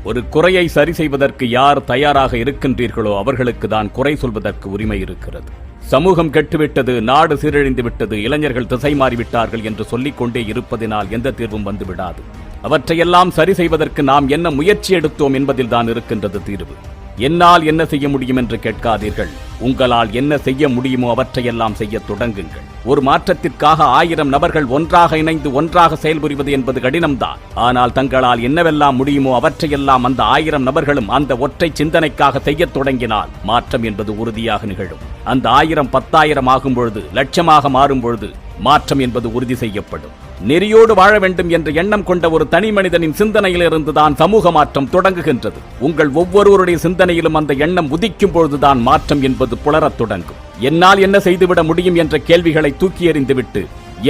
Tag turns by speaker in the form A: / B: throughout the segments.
A: ஒரு குறையை சரி செய்வதற்கு யார் தயாராக இருக்கின்றீர்களோ அவர்களுக்கு தான் குறை சொல்வதற்கு உரிமை இருக்கிறது. சமூகம் கெட்டுவிட்டது, நாடு சீரழிந்து விட்டது, இளைஞர்கள் திசை மாறிவிட்டார்கள் என்று சொல்லிக் கொண்டே இருப்பதினால் எந்த தீர்வும் வந்துவிடாது. அவற்றையெல்லாம் சரி செய்வதற்கு நாம் என்ன முயற்சி எடுத்தோம் என்பதில் தான் இருக்கின்றது தீர்வு. என்னால் என்ன செய்ய முடியும் என்று கேட்காதீர்கள். உங்களால் என்ன செய்ய முடியுமோ அவற்றையெல்லாம் செய்ய தொடங்குங்கள். ஒரு மாற்றத்திற்காக 1000 நபர்கள் ஒன்றாக இணைந்து ஒன்றாக செயல்புரிவது என்பது கடினம்தான். ஆனால் தங்களால் என்னவெல்லாம் முடியுமோ அவற்றையெல்லாம் அந்த 1000 நபர்களும் அந்த ஒற்றை சிந்தனைக்காக செய்ய தொடங்கினால் மாற்றம் என்பது உறுதியாக நிகழும். அந்த 1000 10,000 ஆகும் பொழுது, லட்சமாக மாறும் பொழுது மாற்றம் என்பது உறுதி செய்யப்படும். நெறியோடு வாழ வேண்டும் என்ற எண்ணம் கொண்ட ஒரு தனி மனிதனின் சிந்தனையிலிருந்துதான் சமூக மாற்றம் தொடங்குகின்றது. உங்கள் ஒவ்வொருவருடைய சிந்தனையிலும் அந்த எண்ணம் உதிக்கும் பொழுதுதான் மாற்றம் என்பது புலரத் தொடங்கும். என்னால் என்ன செய்துவிட முடியும் என்ற கேள்விகளை தூக்கி எறிந்துவிட்டு,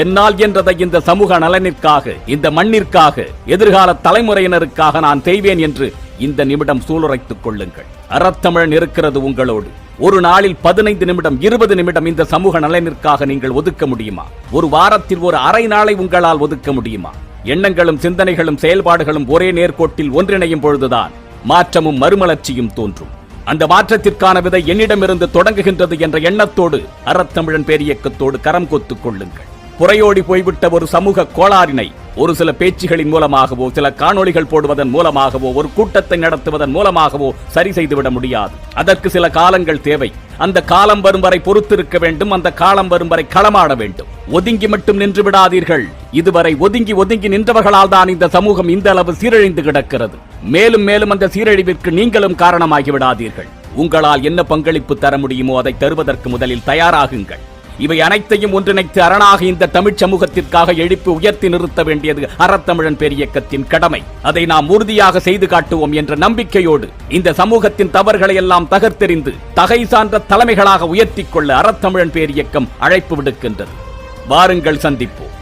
A: என்னால் என்றதை இந்த சமூக நலனிற்காக, இந்த மண்ணிற்காக, எதிர்கால தலைமுறையினருக்காக நான் செய்வேன் என்று இந்த நிமிடம் சூளுரைத்துக் கொள்ளுங்கள். அறத்தமிழன் இருக்கிறது உங்களோடு. ஒரு நாளில் 15 நிமிடம் 20 நிமிடம் இந்த சமூக நலனிற்காக நீங்கள் ஒதுக்க முடியுமா? ஒரு வாரத்தில் ஒரு அரை நாளை உங்களால் ஒதுக்க முடியுமா? எண்ணங்களும் சிந்தனைகளும் செயல்பாடுகளும் ஒரே நேர்கோட்டில் ஒன்றிணையும் பொழுதுதான் மாற்றமும் மறுமலர்ச்சியும் தோன்றும். அந்த மாற்றத்திற்கான விதை என்னிடமிருந்து தொடங்குகின்றது என்ற எண்ணத்தோடு அறத்தமிழன் பேரியக்கத்தோடு கரம் கோத்துக் கொள்ளுங்கள். புறையோடி போய்விட்ட ஒரு சமூக கோளாறினை ஒரு சில பேச்சுகளின் மூலமாகவோ, சில காணொளிகள் போடுவதன் மூலமாகவோ, ஒரு கூட்டத்தை நடத்துவதன் மூலமாகவோ சரி செய்துவிட முடியாது. அதற்கு சில காலங்கள் தேவை. அந்த காலம் வரும் வரை பொறுத்திருக்க வேண்டும். அந்த காலம் வரும் வரை களமாட வேண்டும். ஒதுங்கி மட்டும் நின்று விடாதீர்கள். இதுவரை ஒதுங்கி ஒதுங்கி நின்றவர்களால் தான் இந்த சமூகம் இந்த அளவு சீரழிந்து கிடக்கிறது. மேலும் மேலும் அந்த சீரழிவிற்கு நீங்களும் காரணமாகி விடாதீர்கள். உங்களால் என்ன பங்களிப்பு தர முடியுமோ அதை தருவதற்கு முதலில் தயாராகுங்கள். இவை அனைத்தையும் ஒன்றிணைத்து அரணாக இந்த தமிழ் சமூகத்திற்காக எழுப்பி உயர்த்தி நிறுத்த வேண்டியது அறத்தமிழன் பேரியக்கத்தின் கடமை. அதை நாம் உறுதியாக செய்து காட்டுவோம் என்ற நம்பிக்கையோடு இந்த சமூகத்தின் தவறுகளை எல்லாம் தகர்த்தெறிந்து தகை சான்ற தலைமைகளாக உயர்த்திக் கொள்ள அறத்தமிழன் பேரியக்கம் அழைப்பு விடுக்கின்றது. வாருங்கள், சந்திப்போம்.